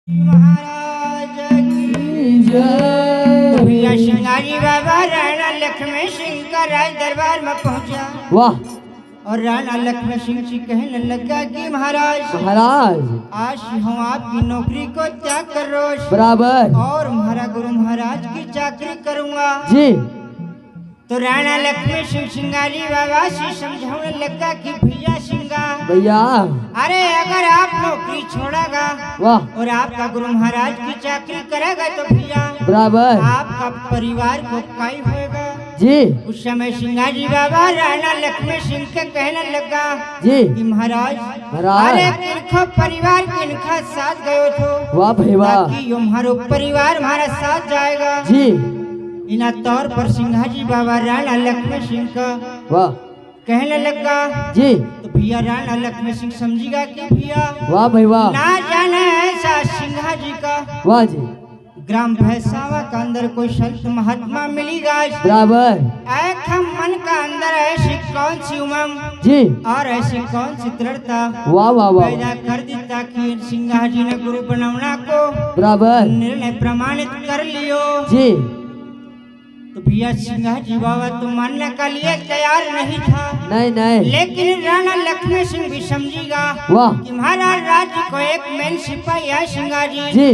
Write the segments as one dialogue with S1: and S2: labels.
S1: महाराज की जय। भैया शिंगारी बाबा राणा लक्ष्मण सिंह का राज दरबार में पहुंचा।
S2: वाह।
S1: और राणा लक्ष्मण सिंह जी कहने लगा कि महाराज आज हम आपकी नौकरी को त्याग कर रोज
S2: बराबर
S1: और महाराज गुरु महाराज की चाकरी करूंगा
S2: जी।
S1: तो राणा लक्ष्मण सिंह सिंगारी बाबा से समझाने लगा कि भैया सिंगा
S2: भैया
S1: अरे अगर आप नौकरी छोड़ेगा
S2: वाह
S1: और आपका गुरु महाराज की चाकरी करेगा तो भैया
S2: बराबर
S1: आपका परिवार को काय होएगा
S2: जी।
S1: उस समय सिंगाजी बाबा राणा लक्ष्मण सिंह के कहने लगा
S2: जी
S1: कि महाराज अरे किनखो परिवार किनका साथ गयो थो
S2: वाह भाई वाह
S1: ताकि हमारो परिवार हमारा साथ जाएगा
S2: जी।
S1: इना तौर पर सिंगाजी बाबा राणा लक्ष्मण सिंह का
S2: वाह
S1: कहने लगा
S2: जी।
S1: तो भैया राणा लक्ष्मण सिंह समझेगा कि भैया
S2: वाह भाई वाह
S1: ना जाने ऐसा सिंहाजी का
S2: वाह जी।
S1: ग्राम भैसावा का अंदर कोई संत महात्मा मिलेगा
S2: बराबर
S1: एक हम मन का अंदर ऐसी कौन सी उमंग
S2: जी
S1: और ऐसी कौन सी दृढ़ता
S2: वाह वाह वाह
S1: पैदा कर दी ताकि सिंहाजी ने गुरु बनवना को
S2: बराबर
S1: निर्णय प्रमाणित कर लियो
S2: जी।
S1: तो भैया सिंहाजी बाबा तो मानने के लिए तैयार नहीं था
S2: नहीं
S1: लेकिन राणा लक्ष्मण सिंह भी समझेगा
S2: वाह
S1: कि महाराज राज्य को एक मेन सिपाही है सिंहाजी
S2: जी।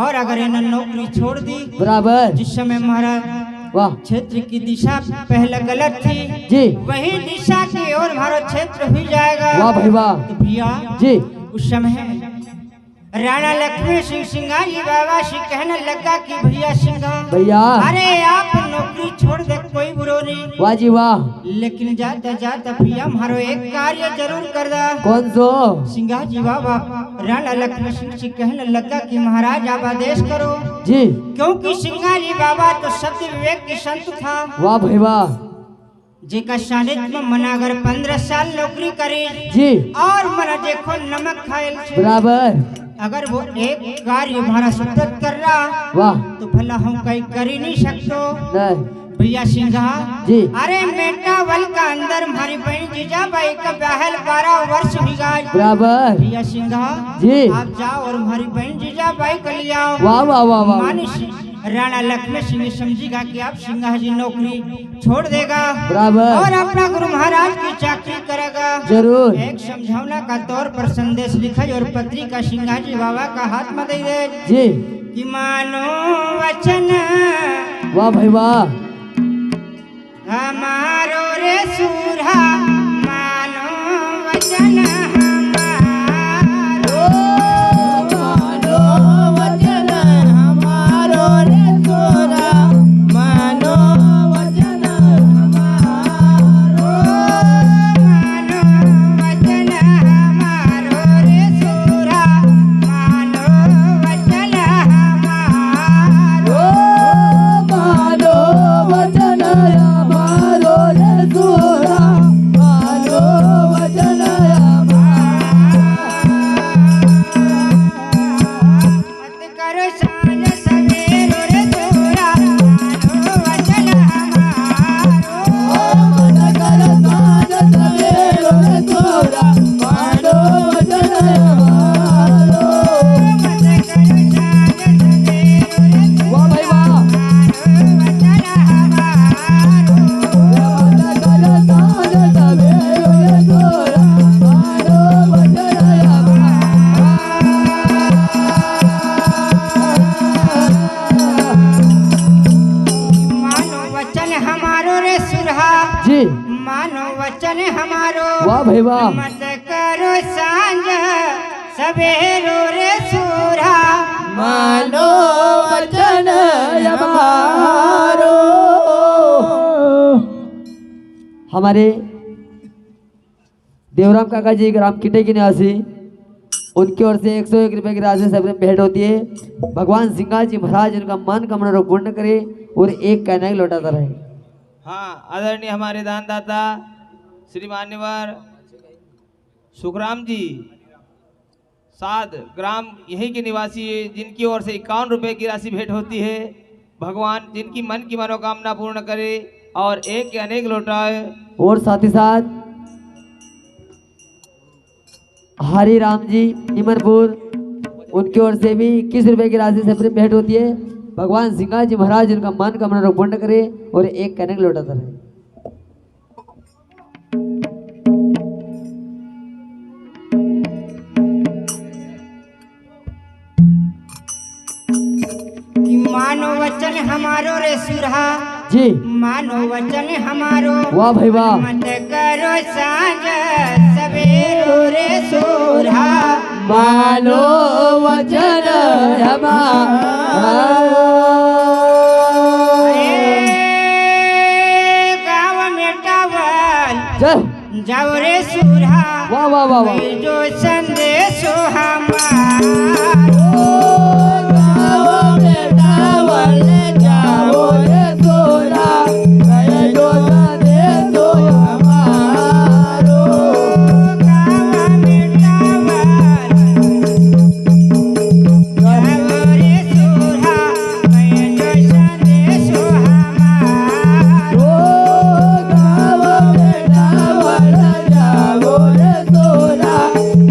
S2: और
S1: अगर इन्हें नौकरी छोड़ दी
S2: बराबर
S1: जिस समय महाराज
S2: वाह
S1: क्षेत्र की दिशा पहले गलत थी
S2: जी
S1: वही दिशा की ओर हमारा क्षेत्र भी जाएगा।
S2: वाह भाई वाह
S1: तो भैया
S2: जी।
S1: उस समय राणा लक्ष्मण सिंह सिंगारी बाबा से कहने लगा कि भैया सिंगा
S2: भैया
S1: अरे आप नौकरी छोड़ दे कोई बुरो नहीं
S2: वाह जी वाह
S1: लेकिन जाता जाता भैया हमारो एक कार्य जरूर कर दा।
S2: कौन सो
S1: सिंगा जी बाबा राणा लक्ष्मण सिंह से कहने लगा कि महाराज आप आदेश करो
S2: जी।
S1: क्योंकि सिंगाजी बाबा तो सत्य विवेक के संत था।
S2: वाह भाई वाह
S1: जेका सानिध्य में मना अगर 15 साल नौकरी करे
S2: जी
S1: और मना देखो नमक खायल
S2: बराबर
S1: अगर वो एक कार्य हमारा सतत कर रहा
S2: वाह
S1: तो भला हम कहीं कर ही नहीं सकते
S2: नहीं
S1: भैया सिंघा
S2: जी।
S1: अरे मेटा वल का अंदर हमारी बहन जीजा बाई का बहल 12 वर्ष भी गए
S2: बराबर
S1: भैया सिंघा
S2: जी।
S1: आप जाओ और हमारी बहन जीजा बाई को ले आओ।
S2: वाह वाह वाह वाह
S1: मानिश राणा लक्ष्मण सिंह समझेगा कि आप सिंघा जी नौकरी छोड़ देगा
S2: बराबर
S1: और अपना गुरु महाराज की चाकरी करेगा
S2: जरूर।
S1: एक समझावना का तौर पर संदेश लिखा और पत्रिका सिंघा जी बाबा का हाथ में दे दे
S2: जी
S1: कि मानो वचन
S2: वाह भाई वाह
S1: हमारो रे सूरा मानो वचन हमारो
S3: मानो वचन हमारो रे सूरा मानो वचन हमारो
S1: मानो वचन हमारो रे सूरा मानो वचन हमारो
S3: मानो वचन हमारो रे सूरा मानो वचन
S1: मत करो सांझ सवेरो रे तोरा मानो वचन हमारो
S3: मन कर साज सवेरो रे सूरा मानो वचन हमारो
S1: मत करो सांझ सवेरो रे
S2: वाह भाई वाह
S1: वचन हमारो
S3: मन कर साज सवेरो रे सूरा मानो वचन
S1: मानो वचन हमारो रे सुरहा
S2: जी।
S1: मानो वचन हमारो
S2: वाह भाई वाह
S1: मत करो सांझ सवेरो रे सुरहा
S3: मानो वचन हमारो।
S2: हमारे देवराम काका जी ग्राम किटे के निवासी उनकी ओर से 101 रुपए की राशि सबने भेंट होती है। भगवान सिंघा जी महाराज उनका मन कामना पूर्ण करे और एक कहना ही लौटाता रहे।
S4: हाँ आदरणीय हमारे दानदाता श्री मान्यवर सुखराम जी साध ग्राम यहीं के निवासी है जिनकी ओर से 51 रुपए की राशि भेंट होती है। भगवान जिनकी मन की मनोकामना पूर्ण करे और एक के अनेक लौटाए।
S2: और साथ ही साथ हरि राम जी इमनपुर उनकी ओर से भी 21 रुपए की राशि से अपनी भेंट होती है। भगवान सिंघा जी महाराज उनका मन कामना पूर्ण करे और एक कहने लौटा रहे।
S1: कि मानो वचन हमारो रे सुरहा
S2: जी
S1: मानो वचन हमारो
S2: वाह भाई वाह।
S1: मत करो साँझ सवेरो रे सुरहा
S3: मानो वचन हमारो
S1: गाँव में टावल
S2: जय
S1: जाओ रे सुरहा
S2: वाह वाह वाह वाह।
S1: जो संदेशो हमारो
S3: गाँव में टावल जाओ रे सोरा गए जो संदेशो हमारो
S1: गाँव में टावल जाओ रे सुरहा जो संदेशो हमारो
S3: गाँव में टावल जाओ रे सोरा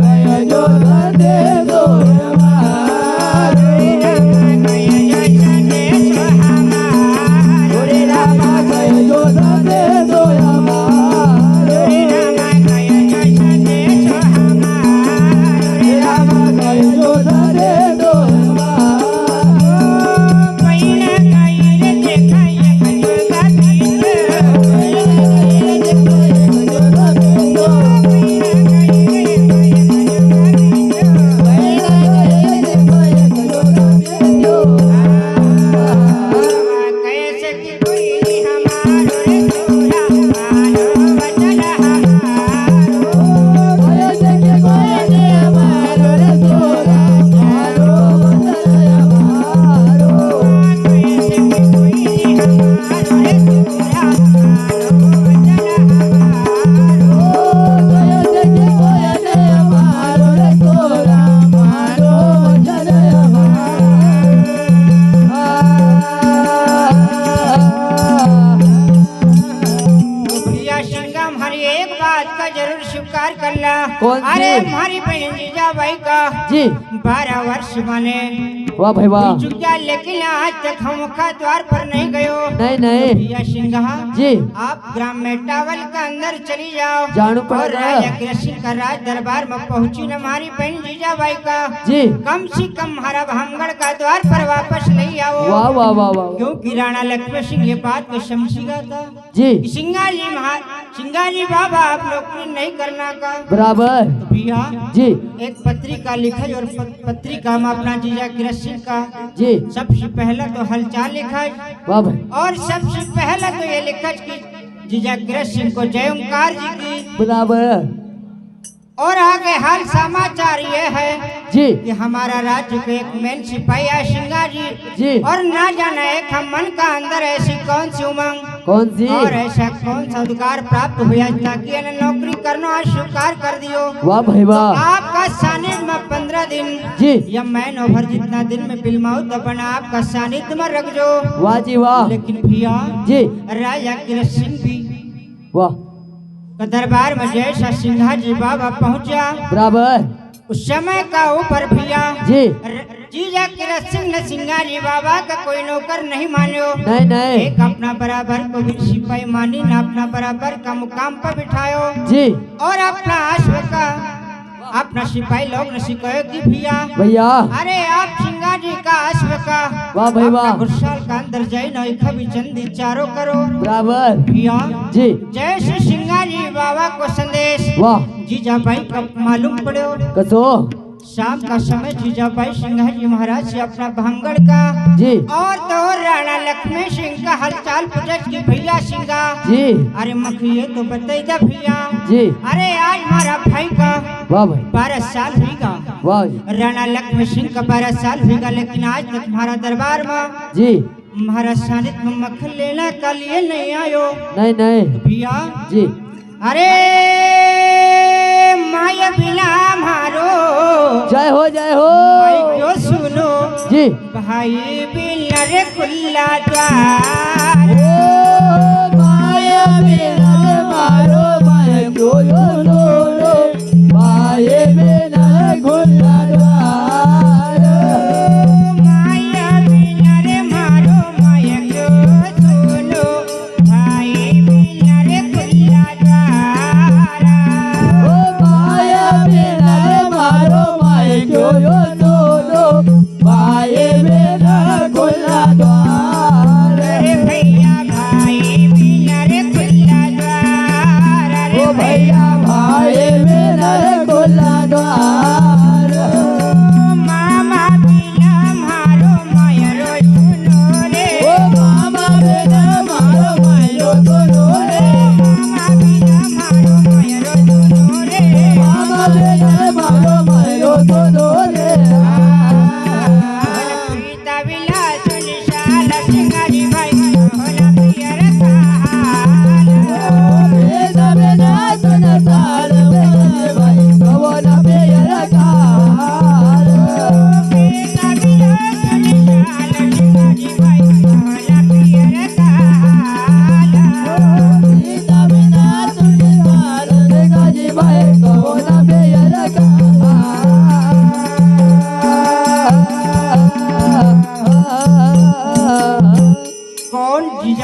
S3: गए जो संदेशो हमारो रे रामा गए जो संदेशो हमारो रे रामा गए जो संदेशो
S1: कैसे कि कोई हमारो रे सुरा मानो वचन भैया सिंगम हर एक बात का जरूर स्वीकार कर ला।
S2: कौन सी?
S1: अरे हमारी बहन जीजा भाई का
S2: जी
S1: 12 वर्ष बने
S2: वाह भाई वाह।
S1: चुका, लेकिन आज तक हम का द्वार पर नहीं गयो।
S2: नहीं नहीं
S1: भैया सिंघा
S2: जी
S1: आप ग्राम में टावल के अंदर चली जाओ
S2: जानू
S1: और
S2: पड़ेगा।
S1: राजा कृष्ण का राज दरबार में पहुंची न हमारी बहन जीजा भाई का
S2: जी
S1: कम से कम हरा भांगड़ का द्वार पर वापस नहीं आओ।
S2: वाह वाह वाह वाह
S1: क्योंकि राणा लक्ष्मण सिंह ये बात को समझेगा था।
S2: जी
S1: सिंगाजी बाबा आप नौकरी नहीं करना का
S2: बराबर
S1: तो भैया
S2: जी
S1: एक पत्रिका लिखा और पत्रिका में अपना जीजा कृष्ण का
S2: जी
S1: सबसे पहला तो हालचाल लिखा
S2: वाह भाई
S1: और सबसे पहला तो ये लिखा कि जीजा कृष्ण को जय ओंकार जी की।
S2: बराबर
S1: और आगे हाल समाचार ये है
S2: जी
S1: कि हमारा राज्य के एक मेन सिपाही है सिंगा जी
S2: जी
S1: और ना जाना एक हम मन का अंदर ऐसी कौन सी उमंग
S2: कौन सी
S1: और ऐसा कौन सा अधिकार प्राप्त हुआ ताकि इन्हें नौकरी करना स्वीकार कर दियो।
S2: वाह भाई वाह
S1: आपका सानिध्य में 15 दिन
S2: जी
S1: या मैं ओवर जितना दिन में फिल्माऊ तो बना आपका सानिध्य में रख जो।
S2: वाह जी वाह
S1: लेकिन भैया
S2: जी
S1: राजा कृष्ण भी
S2: वाह
S1: का दरबार में जैसा सिंघा जी बाबा पहुंचा
S2: बराबर
S1: उस समय का ऊपर भैया
S2: जी
S1: जीजा कृष्ण ने सिंघा जी बाबा का कोई नौकर नहीं मानो।
S2: नहीं नहीं
S1: एक अपना बराबर को भी सिपाही मानी ना अपना बराबर का मुकाम पर बिठायो
S2: जी
S1: और अपना अश्व का अपना सिपाही लोग ने सिखायो कि भैया
S2: भैया
S1: अरे आप सिंघा जी का अश्व का
S2: वाह भाई वाह
S1: घुड़साल का अंदर जाए ना भी चंदी चारों करो।
S2: बराबर
S1: भैया
S2: जी
S1: जैसे सिंघा जी बाबा को संदेश
S2: वाह
S1: जीजा भाई का मालूम पड़ो।
S2: कसो
S1: शाम का समय जीजा भाई सिंघा जी महाराज से अपना भांगड़ का
S2: जी
S1: और तो राणा लक्ष्मण सिंह का हालचाल पूछत कि भैया सिंघा
S2: जी
S1: अरे मखिए तो बताई दा भैया
S2: जी
S1: अरे आज हमारा भाई का
S2: वाह भाई
S1: 12 साल हुईगा।
S2: वाह जी
S1: राणा लक्ष्मण सिंह का 12 साल हुईगा लेकिन आज तक हमारा दरबार में
S2: जी
S1: महाराज सानिध्य में मक्खन लेने का लिए नहीं आयो।
S2: नहीं नहीं
S1: भैया
S2: जी
S1: अरे माया बिना मारो
S2: जय हो
S1: मैं क्यों सुनो
S2: जी
S1: भाई बिना रे खुला द्वार
S3: माया बिना मारो मैं क्यों लो माये बिना खुला द्वार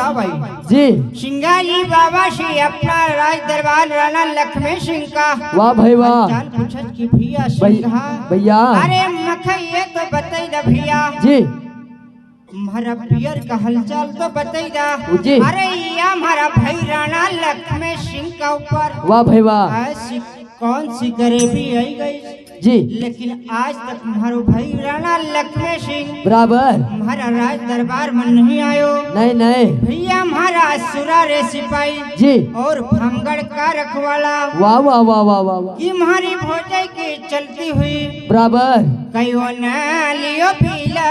S1: हाँ भाई
S2: जी
S1: सिंगाजी बाबा श्री अपना राज दरबार राणा लक्ष्मण सिंह का
S2: वाह भाई वाह
S1: जान पूछत की भैया सिंघा
S2: भैया
S1: अरे मखैये तो बतई दा भैया
S2: जी
S1: हमारा पियर का हलचल तो बतई दा
S2: जी।
S1: अरे ये हमारा भाई राणा लक्ष्मण सिंह का ऊपर
S2: वाह भाई वाह
S1: ऐसी कौन सी गरीबी आई गई
S2: जी
S1: लेकिन आज तक हमारो भाई राणा लक्ष्मण सिंह
S2: बराबर
S1: हमारा राज दरबार में नहीं आयो
S2: नहीं नहीं
S1: भैया हमारा असुरा रे सिपाही
S2: जी
S1: और भंगड़ का रखवाला
S2: वाह वाह वाह वाह वाह वाह
S1: कि हमारी भोजई की चलती हुई
S2: बराबर
S1: कयो न लियो पीला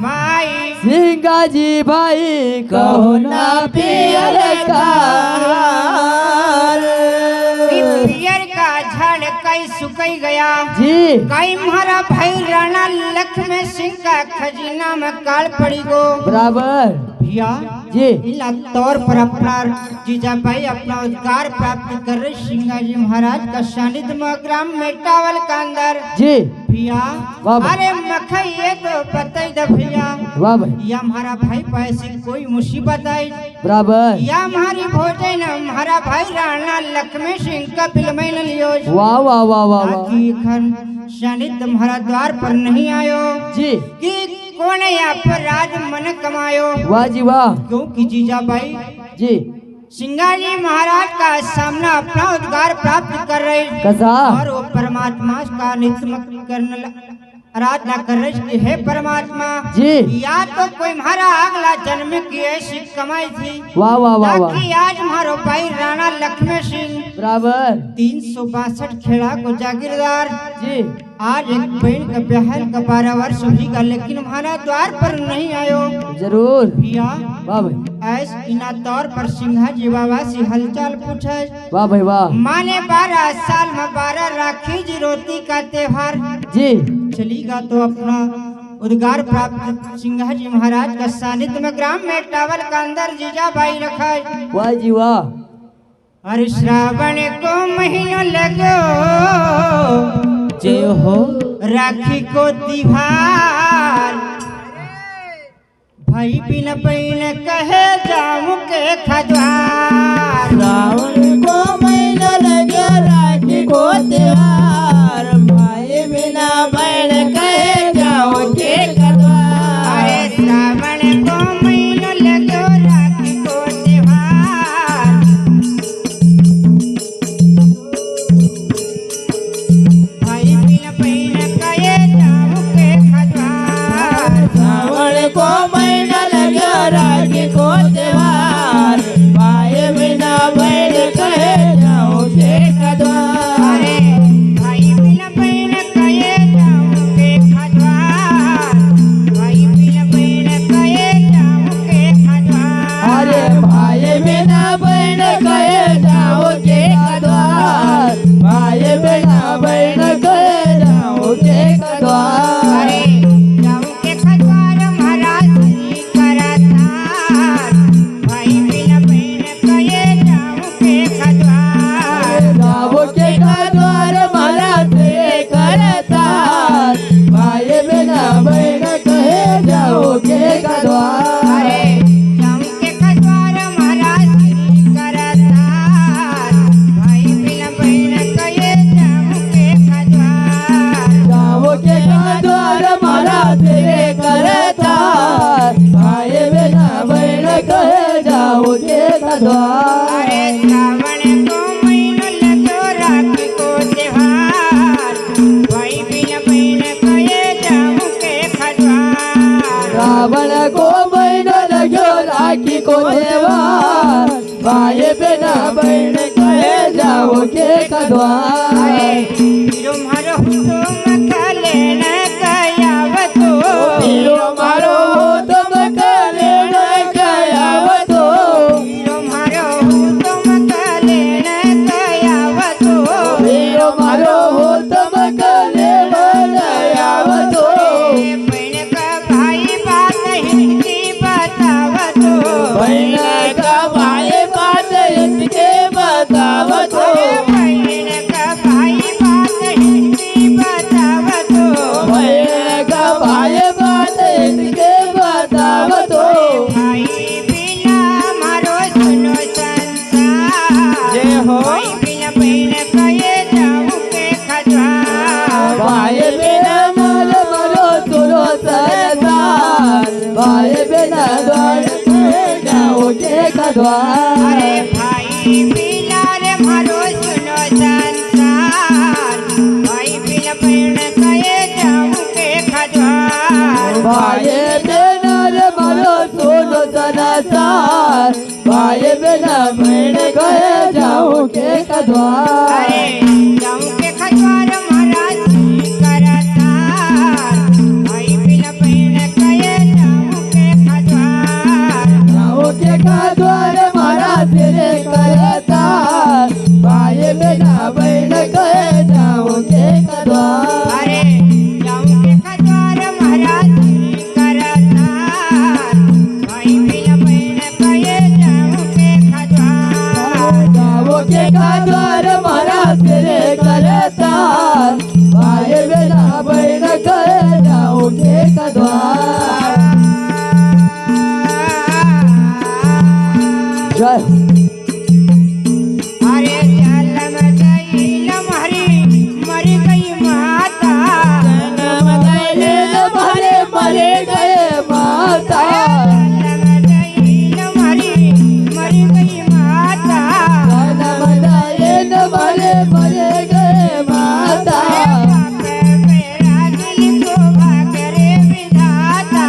S1: माई
S2: सिंगा जी भाई कहो ना पियर का
S1: कि पियर का झाड़ कई सुकई गया
S2: जी
S1: कई हमारा भाई राणा लक्ष्मण सिंह का खजीना में काल पड़ी गो
S2: बराबर
S1: भैया
S2: जी
S1: इला तौर पर अपना जीजाबाई अपना उद्गार प्राप्त कर रहे सिंगाजी महाराज का सानिध्य में ग्राम मेटावल का अंदर
S2: जी
S1: भैया
S2: वाह भाई।
S1: अरे मखैये तो बताई दा भैया
S2: वाह भाई
S1: या हमारा भाई पैसे कोई मुसीबत आई
S2: बराबर
S1: या हमारी भोजन हमारा भाई राणा लक्ष्मण सिंह का फिल्म न लियो
S2: वाह वाह वाह वाह वाह
S1: ताकि खन सानिध्य हमारा द्वार पर नहीं आयो
S2: जी
S1: कि कौन यहाँ पर राज मन कमायो
S2: वाह जी वाह
S1: क्योंकि जीजाबाई
S2: जी
S1: सिंगाजी महाराज का सामना अपना उद्गार प्राप्त कर रहे
S2: कसा
S1: और वो परमात्मा का नित्य करने आराधना कर रहे कि हे परमात्मा
S2: जी
S1: या तो कोई हमारा अगला जन्म की ऐसी कमाई थी
S2: वाह वाह वाह वाह
S1: ताकि आज हमारो भाई राणा लक्ष्मण सिंह
S2: बराबर
S1: 362 खेड़ा को जागीरदार
S2: जी
S1: आज एक बहन का ब्याहल का 12 वर्ष होगा लेकिन हमारा द्वार पर नहीं आयो
S2: जरूर
S1: भैया
S2: वाह भाई
S1: ऐस इना तौर पर सिंहा जी बाबा से हलचल पूछे
S2: वाह भाई वाह
S1: माने 12 साल में 12 राखी जी रोटी का त्योहार
S2: जी
S1: चलीगा तो अपना उद्गार प्राप्त सिंहा जी महाराज का सानिध्य में ग्राम में टावल का अंदर जीजाबाई रखा
S2: वाह जी वाह
S1: हर श्रावण को महीनों लगो जय हो राखी को त्योहार भाई बिन बहन कहे जाऊं के खद्वार
S3: रावण को महीना लगे राखी को त्योहार भाई बिना बहन कहे जाओ के कद्वार
S1: अरे श्रावण को महीनों लगो राखी को त्योहार भाई बिन बहन कहे जाऊं के खद्वार
S3: रावण को महीना लगे राखी को त्योहार भाई बिना बहन कहे जाओ के कद्वार
S1: अरे भाई बिन बहन कहे जाऊं के खद्वार भाई बिन बहन कहे जाऊं के खद्वार
S3: अरे भाई बिना बहन कहे जाओ के कद्वार भाई बिना बहन कहे जाओ के कद्वार
S1: अरे जाऊं के खद्वार महाराज श्री करतार भाई बिन बहन कहे जाऊं के खद्वार
S3: जाओ के कद्वार महाराज से करतार भाई बिना बहन कहे जाओ के कद्वार
S1: अरे जाऊं के खद्वार महाराज श्री करतार भाई बिन बहन कहे जाऊं के खद्वार
S3: जाओ के कद्वार महाराज से करतार भाई बिना बहन कहे जाओ के कद्वार
S1: अरे श्रावण को महीनों लगो राखी को त्योहार भाई बिन बहन कहे जाऊं के खद्वार
S3: रावण को महीना लग्यो राखी को त्योहार भाई बिना बहन कहे जाओ के कद्वार
S1: अरे तुम्हारो तुम कले न कयावतो
S3: हीरो मारो तुम कले न कयावतो
S1: तुम्हारो तुम कले न कयावतो
S3: हीरो मारो तुम कले न कयावतो
S1: बहन का भाई बात हिंदी बतावतो
S3: बहन का भाई बात इनके बतावतो
S1: बहन का भाई बात हिंदी
S3: द्वार
S1: अरे भाई बिना रे मारो सुनो संसार भाई बिना बहन कहे जाऊं के खद्वार
S3: भाई बेना रे मारो सोनो सनासार भाई बेना बहन कहे जाऊं के कद्वार
S1: अरे जाऊं के खद्वार महाराज करतार भाई बिना बहन कहे जाऊं के खद्वार
S3: जाऊं के कद्वार महाराज तेरे करतार भाई बेना बहन कहे जाऊं के कद्वार
S1: अरे जाऊं के खद्वार महाराज करतार भाई बिना बहन कहे जाऊं के खद्वार
S3: जाऊं के कद्वार महाराज तेरे करतार भाई बेना बहन कहे जाऊं के कद्वार जय
S1: अरे जलम गईल मरी मर गई माता
S3: जन्म गए भरे मरे गए माता
S1: जलम गईल मरी मर गई माता
S3: जन्म गए भरे मरे गए माता
S1: पाप मेरा दिल को भागरे विधाता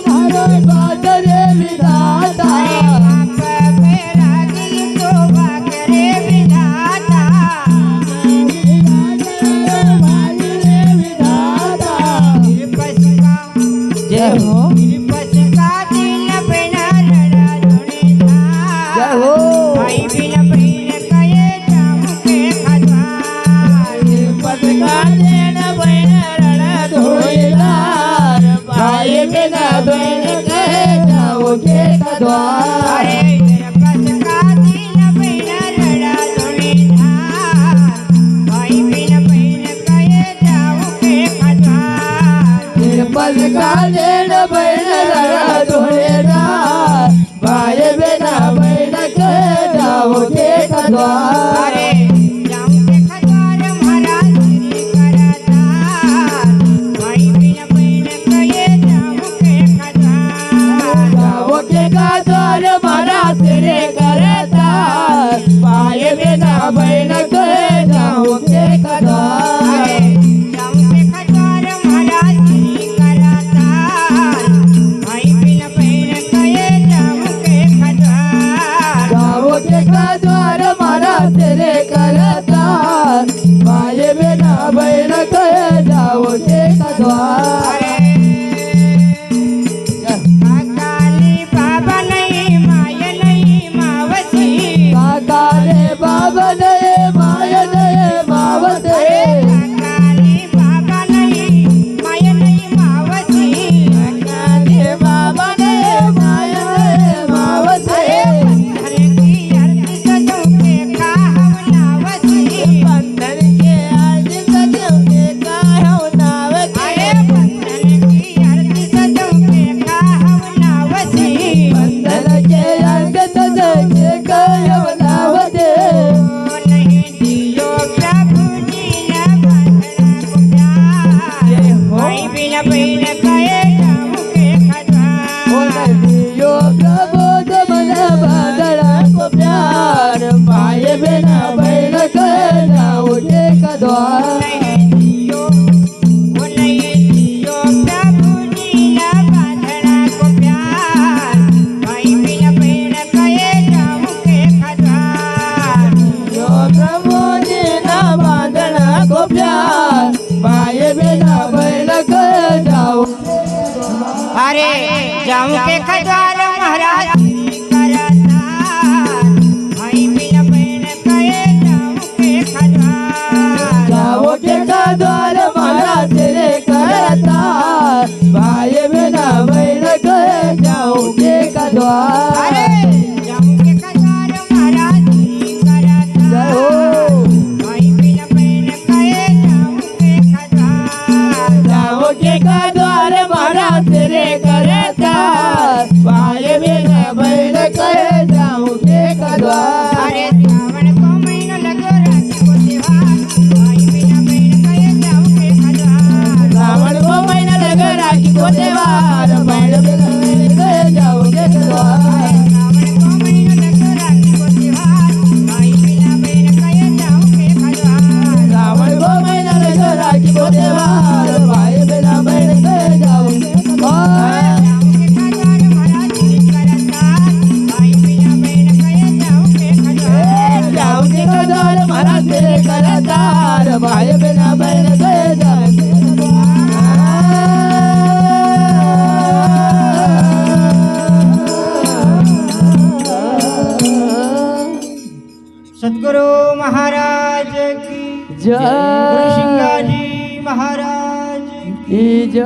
S3: भरो बाजरे विधाता
S1: पाप मेरा दिल को भागरे विधाता
S3: बाजरे विधाता
S1: पसका
S3: जय हो
S1: पसका दिल बिना लड़ा धुने था
S3: जय हो
S1: भाई बिना बहन कहे जाऊं के खद्वार
S3: पटका देन बहन रण धोईदार भाई बिना बहन कहे जाओ के कद्वार
S1: अरे पसका दिल बिना लड़ा धुने था भाई बिना बहन कहे जाऊं के खद्वार
S3: पटका देन बहन रण धोईदार भाई बिना बहन कहे जाओ के कद्वार
S1: अरे जाऊं के खद्वार महाराज करतार भाई बिना बहन कहे जाऊं के खद्वार
S3: जाओ के कद्वार मारा तेरे करतार भाई बिना बहन कहे जाओ के कद्वार
S1: अरे जाऊं के खद्वार महाराज करतार भाई बिना बहन कहे जाऊं के खद्वार
S3: जाओ के कद्वार मारा तेरे करतार भाई बिना बहन कहे जाओ के कद्वार
S1: काली बाबा नहीं माया नहीं मावती
S3: काका रे बाबा नए माया नए मावते
S1: काली बाबा नहीं माया नहीं मावती
S3: काका बाबा नए माया नए मावते
S1: हरे की आरती सजो के खावनावती
S3: बंधन के आज सजो के काहो नावते
S1: अरे बंधन की आरती सजो के खावनावती
S3: बंधन के आज सजो के काहो नावते
S1: ओ नहीं दियो प्रभु जी ने बंधना को प्यार भाई बिना बहन कहे जाऊं के खद्वार
S3: दियो प्रबोध मन बादड़ा को प्यार भाई बिना बहन कहे जाओ के कद्वार
S1: नहीं दियो ओ नहीं दियो प्रभु जी ने बंधना को प्यार भाई बिना बहन कहे जाऊं के खद्वार
S3: जो प्रभु जी ना बांधना को प्यार भाई बिना बहन कहे जाओ
S1: अरे जाऊं के खद्वार महाराज करतार भाई बिना बहन कहे जाऊं के खद्वार
S3: जाओ के कद्वार मारा तेरे करतार भाई बिना बहन कहे जाओ के कद्वार
S1: अरे जाऊं के खद्वार महाराज
S3: जय हो
S1: करतार भाई बिना बहन कहे जाऊं के खद्वार
S3: जाओ के कद्वार मारा तेरे करतार भाई बिना बहन कहे जाओ के कद्वार
S1: अरे श्रावण को महीना लगो राखी को त्योहार भाई बिना बहन कहे जाऊं के खद्वार
S3: रावण को महीना लगा राखी को त्योहार बहन बिना बहन कहे जाओ के कद्वार
S1: गुरु
S2: जय
S1: सिंगाजी महाराज
S2: की जय।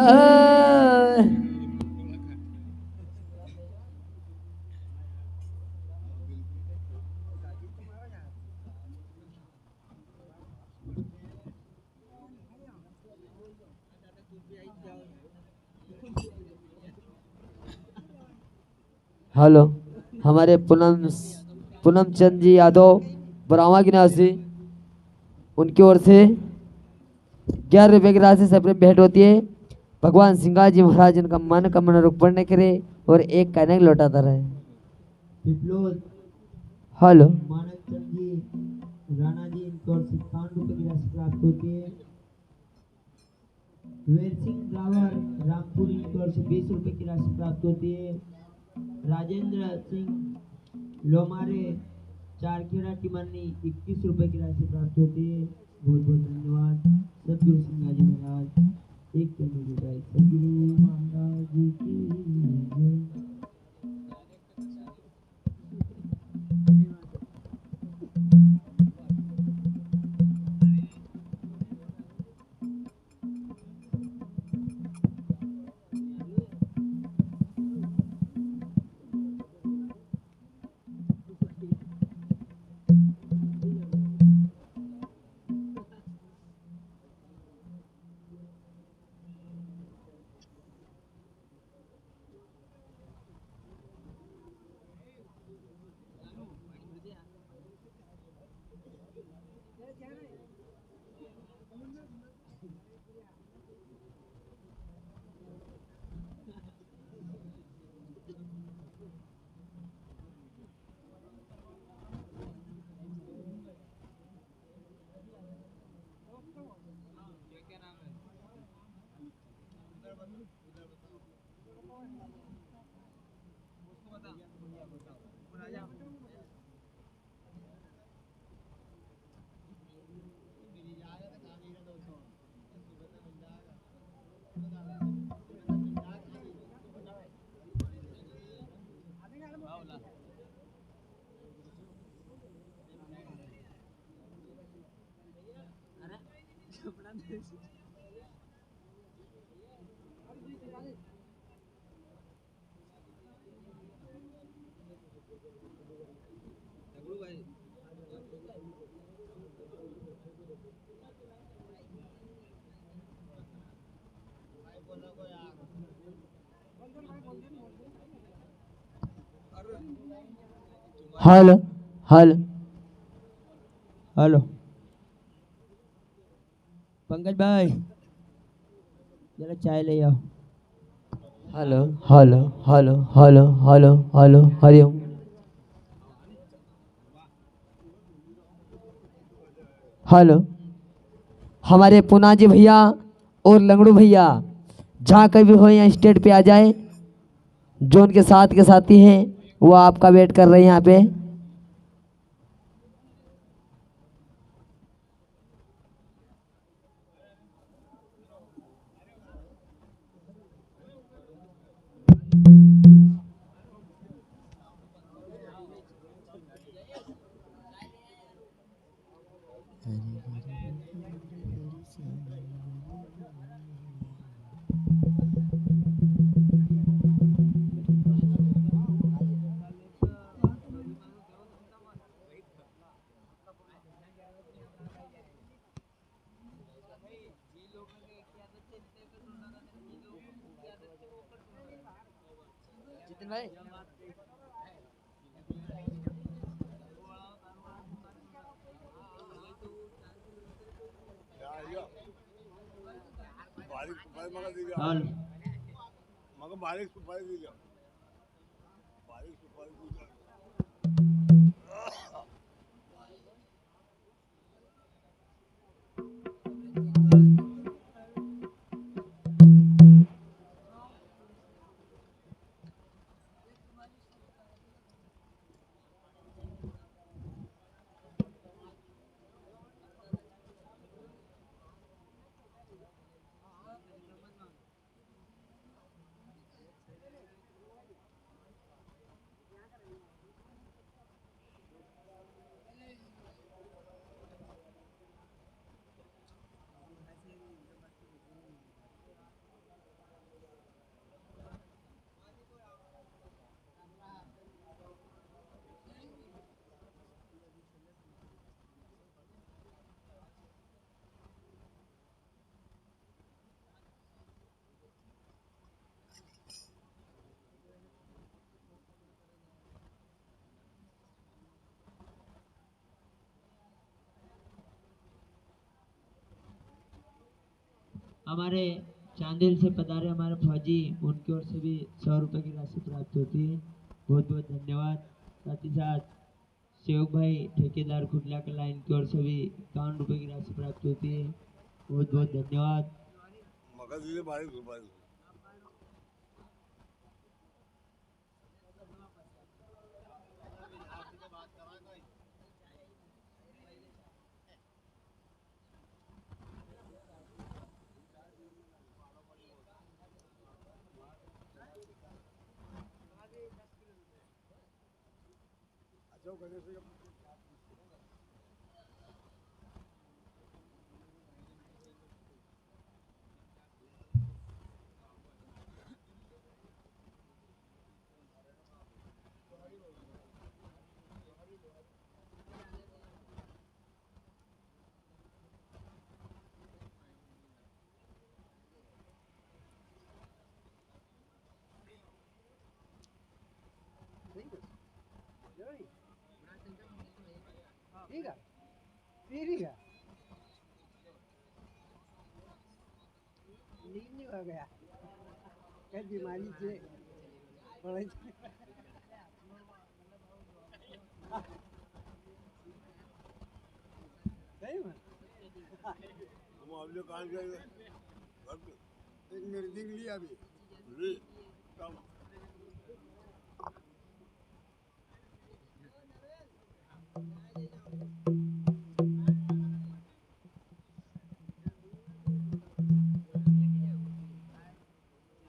S2: हेलो, हमारे पूनम चंद जी यादव बरावा की निवासी, उनकी ओर से 11 रुपए की राशि से अपनी भेंट होती है। भगवान सिंगार जी महाराज इनका मन कामना रुक पड़ने करे और एक कहने लौटाता रहे।
S3: विप्लोद
S2: हेलो,
S3: मानक चंद जी राणा जी इनकी ओर से 51 रुपए की राशि प्राप्त होती है। वीर सिंह रावल रामपुर इनकी ओर से 20 रुपए की राशि प्राप्त होती है। राजेंद्र सिंह लोमारे चारखेड़ा टिमरनी 21 रुपए की राशि प्राप्त होती है। बहुत बहुत धन्यवाद सदगुरु सिंह जी महाराज। एक कहने की जय सदगुरु महाराज की जय।
S2: हेलो, हेलो,
S3: हेलो पंकज भाई जरा चाय ले आओ।
S2: Hello, hello, hello, hello, hello, hello, Hariom. Hello, हमारे पूना जी भैया और लंगड़ू भैया जहाँ कभी हो यहाँ स्टेट पे आ जाए। जो उनके साथ के साथी हैं वो आपका वेट कर रहे हैं यहाँ पे।
S3: हेलो हमारे चांदेल से पधारे हमारे फौजी, उनकी ओर से भी 100 रुपये की राशि प्राप्त होती है। बहुत बहुत धन्यवाद। साथ ही साथ सेवक भाई ठेकेदार खुटला कला, इनकी ओर से भी 51 रुपये की राशि प्राप्त होती है। बहुत बहुत धन्यवाद।
S5: नींद हो गया कई बीमारी से पड़े सही में
S6: हम अगले कहाँ जाएंगे? एक मेरी लिया अभी